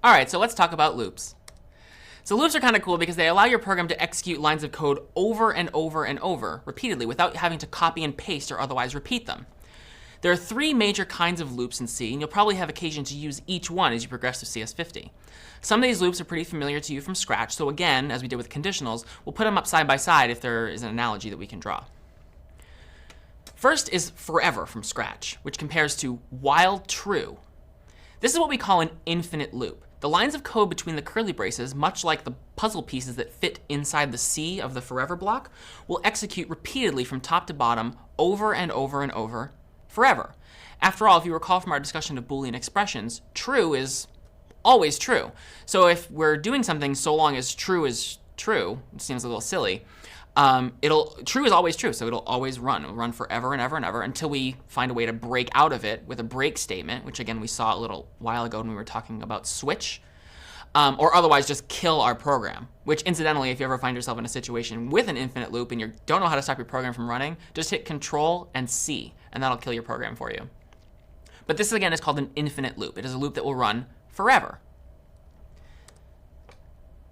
All right, so let's talk about loops. So loops are kind of cool because they allow your program to execute lines of code over and over and over repeatedly without having to copy and paste or otherwise repeat them. There are three major kinds of loops in C, and you'll probably have occasion to use each one as you progress through CS50. Some of these loops are pretty familiar to you from scratch, so again, as we did with conditionals, we'll put them up side by side if there is an analogy that we can draw. First is forever from scratch, which compares to while true. This is what we call an infinite loop. The lines of code between the curly braces, much like the puzzle pieces that fit inside the C of the forever block, will execute repeatedly from top to bottom over and over and over forever. After all, if you recall from our discussion of Boolean expressions, true is always true. So if we're doing something so long as true is true, it seems a little silly, true is always true, so it'll always run. It'll run forever and ever and ever until we find a way to break out of it with a break statement, which again we saw a little while ago when we were talking about switch, or otherwise just kill our program, which incidentally, if you ever find yourself in a situation with an infinite loop and you don't know how to stop your program from running, just hit Control and C, and that'll kill your program for you. But this again is called an infinite loop. It is a loop that will run forever.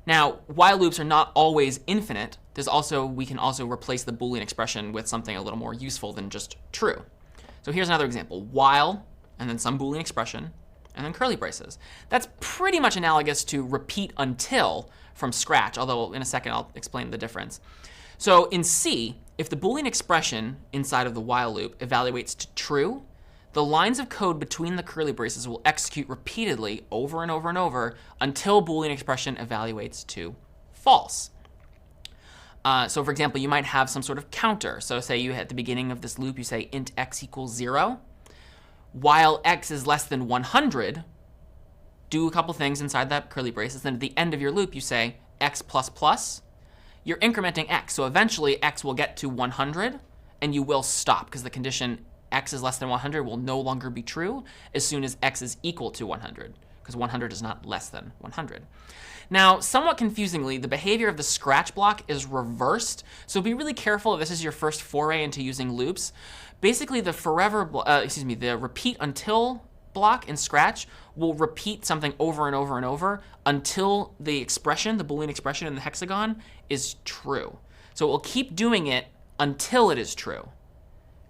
Now, while loops are not always infinite, we can also replace the Boolean expression with something a little more useful than just true. So here's another example. While, and then some Boolean expression, and then curly braces. That's pretty much analogous to repeat until from scratch, although in a second I'll explain the difference. So in C, if the Boolean expression inside of the while loop evaluates to true, the lines of code between the curly braces will execute repeatedly over and over and over until Boolean expression evaluates to false. So for example, you might have some sort of counter. So say you at the beginning of this loop, you say int x equals 0. While x is less than 100, do a couple things inside that curly braces. Then at the end of your loop, you say x plus plus. You're incrementing x. So eventually, x will get to 100, and you will stop because the condition x is less than 100 will no longer be true as soon as x is equal to 100, because 100 is not less than 100. Now, somewhat confusingly, the behavior of the scratch block is reversed. So be really careful if this is your first foray into using loops. Basically, the repeat until block in Scratch will repeat something over and over and over until the expression, the Boolean expression in the hexagon, is true. So it will keep doing it until it is true.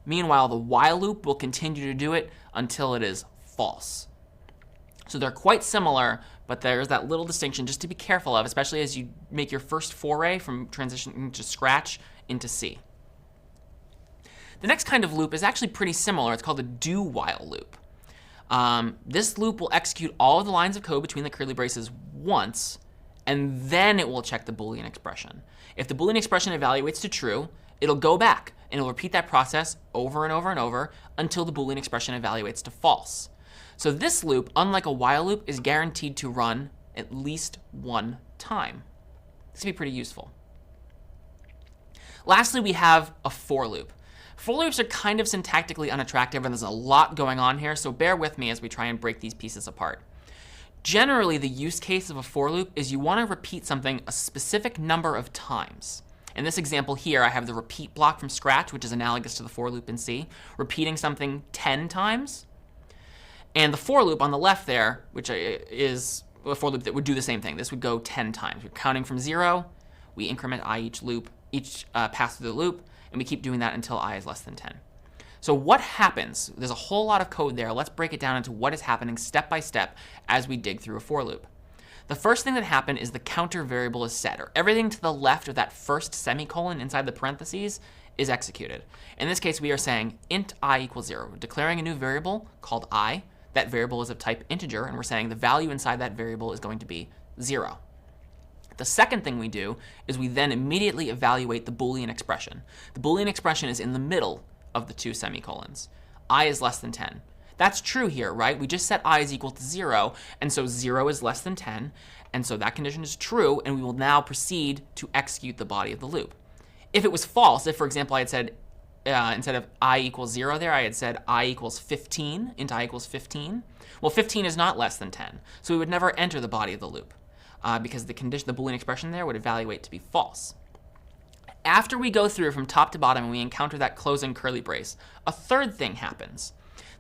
Meanwhile, the while loop will continue to do it until it is false. So they're quite similar, but there's that little distinction just to be careful of, especially as you make your first foray from transitioning to Scratch into C. The next kind of loop is actually pretty similar. It's called a do-while loop. This loop will execute all of the lines of code between the curly braces once, and then it will check the Boolean expression. If the Boolean expression evaluates to true, it'll go back, and it'll repeat that process over and over and over until the Boolean expression evaluates to false. So this loop, unlike a while loop, is guaranteed to run at least one time. This can be pretty useful. Lastly, we have a for loop. For loops are kind of syntactically unattractive, and there's a lot going on here, so bear with me as we try and break these pieces apart. Generally, the use case of a for loop is you want to repeat something a specific number of times. In this example here, I have the repeat block from Scratch, which is analogous to the for loop in C, repeating something 10 times. And the for loop on the left there, which is a for loop that would do the same thing. This would go 10 times. We're counting from 0. We increment I each pass through the loop, and we keep doing that until I is less than 10. So what happens? There's a whole lot of code there. Let's break it down into what is happening step by step as we dig through a for loop. The first thing that happened is the counter variable is set, or everything to the left of that first semicolon inside the parentheses is executed. In this case, we are saying int I equals 0. We're declaring a new variable called I. That variable is of type integer, and we're saying the value inside that variable is going to be 0. The second thing we do is we then immediately evaluate the Boolean expression. The Boolean expression is in the middle of the two semicolons. I is less than 10. That's true here, right? We just set I is equal to 0, and so 0 is less than 10, and so that condition is true, and we will now proceed to execute the body of the loop. If it was false, if, for example, I had said, instead of I equals 0 there, I had said I equals 15, int I equals 15. Well, 15 is not less than 10, so we would never enter the body of the loop because the Boolean expression there would evaluate to be false. After we go through from top to bottom and we encounter that closing curly brace, a third thing happens.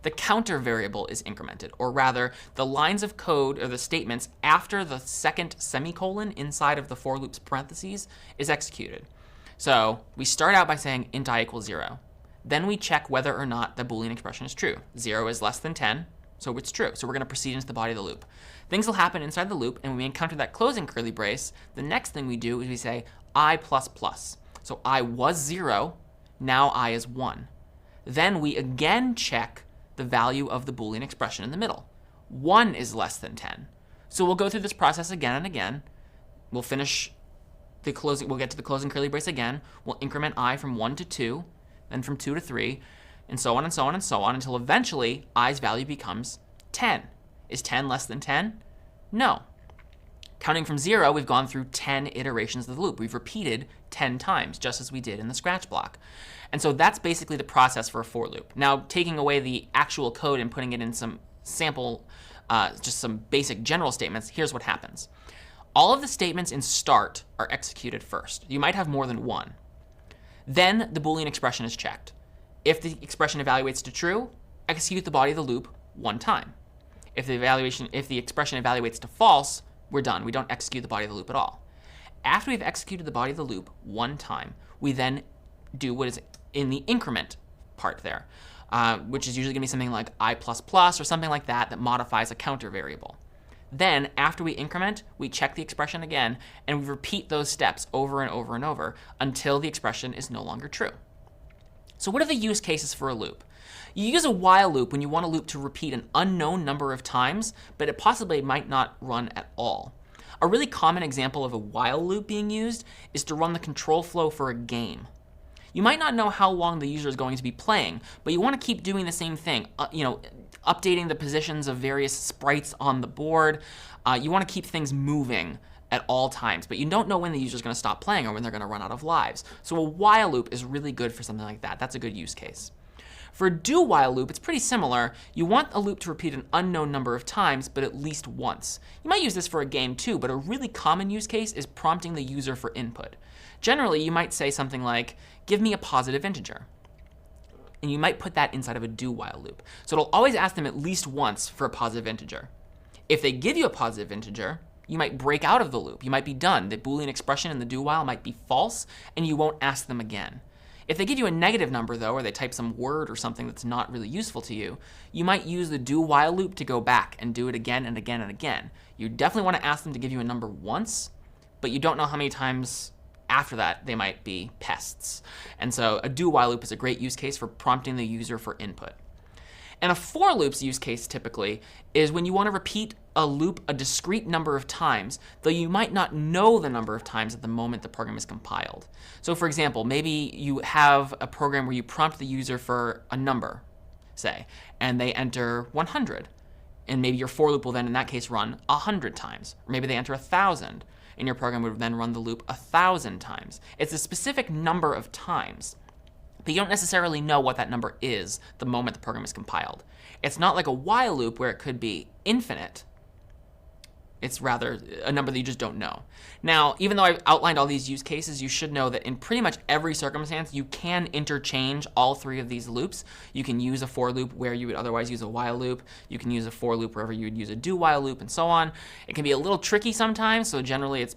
The counter variable is incremented, or rather, the lines of code or the statements after the second semicolon inside of the for loop's parentheses is executed. So we start out by saying int I equals 0. Then we check whether or not the Boolean expression is true. 0 is less than 10, so it's true. So we're going to proceed into the body of the loop. Things will happen inside the loop, and when we encounter that closing curly brace, the next thing we do is we say I++. So I was 0, now I is 1. Then we again check the value of the Boolean expression in the middle. 1 is less than 10. So we'll go through this process again and again. We'll finish the closing, we'll get to the closing curly brace again. We'll increment I from 1 to 2, then from 2 to 3, and so on and so on and so on until eventually i's value becomes 10. Is 10 less than 10? No. Counting from 0, we've gone through 10 iterations of the loop. We've repeated 10 times, just as we did in the scratch block. And so that's basically the process for a for loop. Now, taking away the actual code and putting it in some sample, just some basic general statements, here's what happens. All of the statements in start are executed first. You might have more than one. Then the Boolean expression is checked. If the expression evaluates to true, execute the body of the loop one time. If the expression evaluates to false, we're done. We don't execute the body of the loop at all. After we've executed the body of the loop one time, we then do what is in the increment part there, which is usually going to be something like I++ or something like that that modifies a counter variable. Then, after we increment, we check the expression again, and we repeat those steps over and over and over until the expression is no longer true. So what are the use cases for a loop? You use a while loop when you want a loop to repeat an unknown number of times, but it possibly might not run at all. A really common example of a while loop being used is to run the control flow for a game. You might not know how long the user is going to be playing, but you want to keep doing the same thing, updating the positions of various sprites on the board. You want to keep things moving at all times, but you don't know when the user is going to stop playing or when they're going to run out of lives. So a while loop is really good for something like that. That's a good use case. For a do-while loop, it's pretty similar. You want a loop to repeat an unknown number of times, but at least once. You might use this for a game too, but a really common use case is prompting the user for input. Generally, you might say something like, give me a positive integer. And you might put that inside of a do-while loop. So it'll always ask them at least once for a positive integer. If they give you a positive integer, you might break out of the loop. You might be done. The Boolean expression in the do-while might be false, and you won't ask them again. If they give you a negative number, though, or they type some word or something that's not really useful to you, you might use the do-while loop to go back and do it again and again and again. You definitely want to ask them to give you a number once, but you don't know how many times after that they might be pests. And so a do-while loop is a great use case for prompting the user for input. And a for loop's use case typically is when you want to repeat a loop a discrete number of times, though you might not know the number of times at the moment the program is compiled. So for example, maybe you have a program where you prompt the user for a number, say, and they enter 100. And maybe your for loop will then in that case run 100 times. Or maybe they enter 1,000, and your program would then run the loop 1,000 times. It's a specific number of times, but you don't necessarily know what that number is the moment the program is compiled. It's not like a while loop where it could be infinite. It's rather a number that you just don't know. Now, even though I've outlined all these use cases, you should know that in pretty much every circumstance, you can interchange all three of these loops. You can use a for loop where you would otherwise use a while loop. You can use a for loop wherever you would use a do while loop, and so on. It can be a little tricky sometimes, so generally it's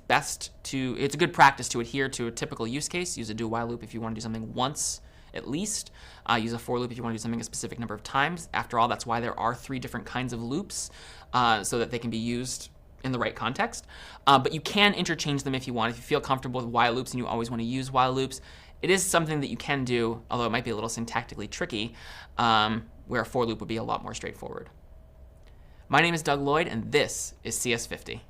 a good practice to adhere to a typical use case. Use a do while loop if you want to do something once at least. Use a for loop if you want to do something a specific number of times. After all, that's why there are 3 different kinds of loops, so that they can be used in the right context. But you can interchange them if you want. If you feel comfortable with while loops and you always want to use while loops, it is something that you can do, although it might be a little syntactically tricky, where a for loop would be a lot more straightforward. My name is Doug Lloyd, and this is CS50.